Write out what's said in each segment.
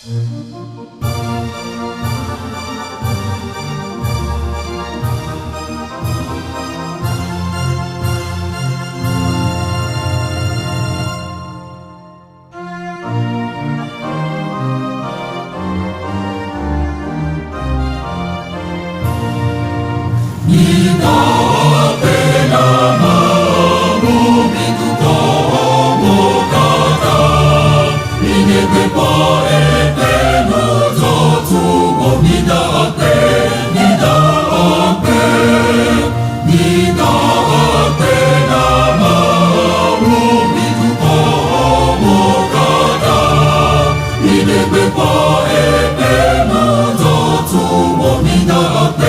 네가 앞에 나마 몸이 두꺼워 가다 이내 궤파에 빼놓져 두고 네가 앞에 네가 앞에 나마 몸이 두꺼워 가다 이내 궤파에 빼놓져 두고 네가 앞에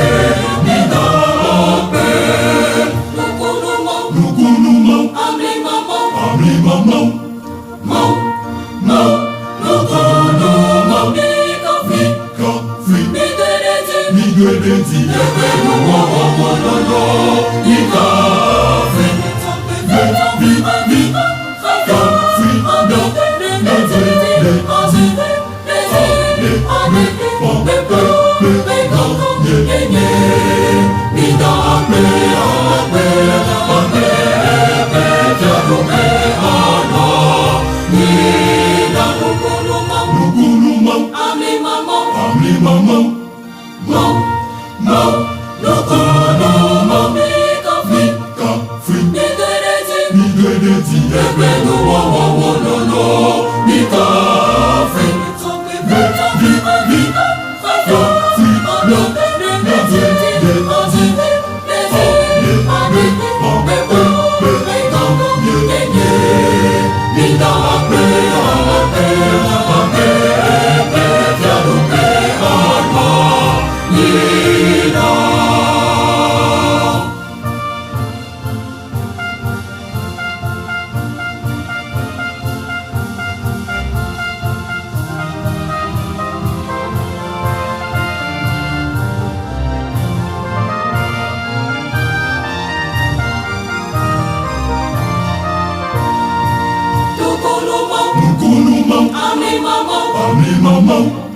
Migwerezi ebenu wawawonono Ikafi Migwerezi ebenu wawawonono Ikafi Ami mamau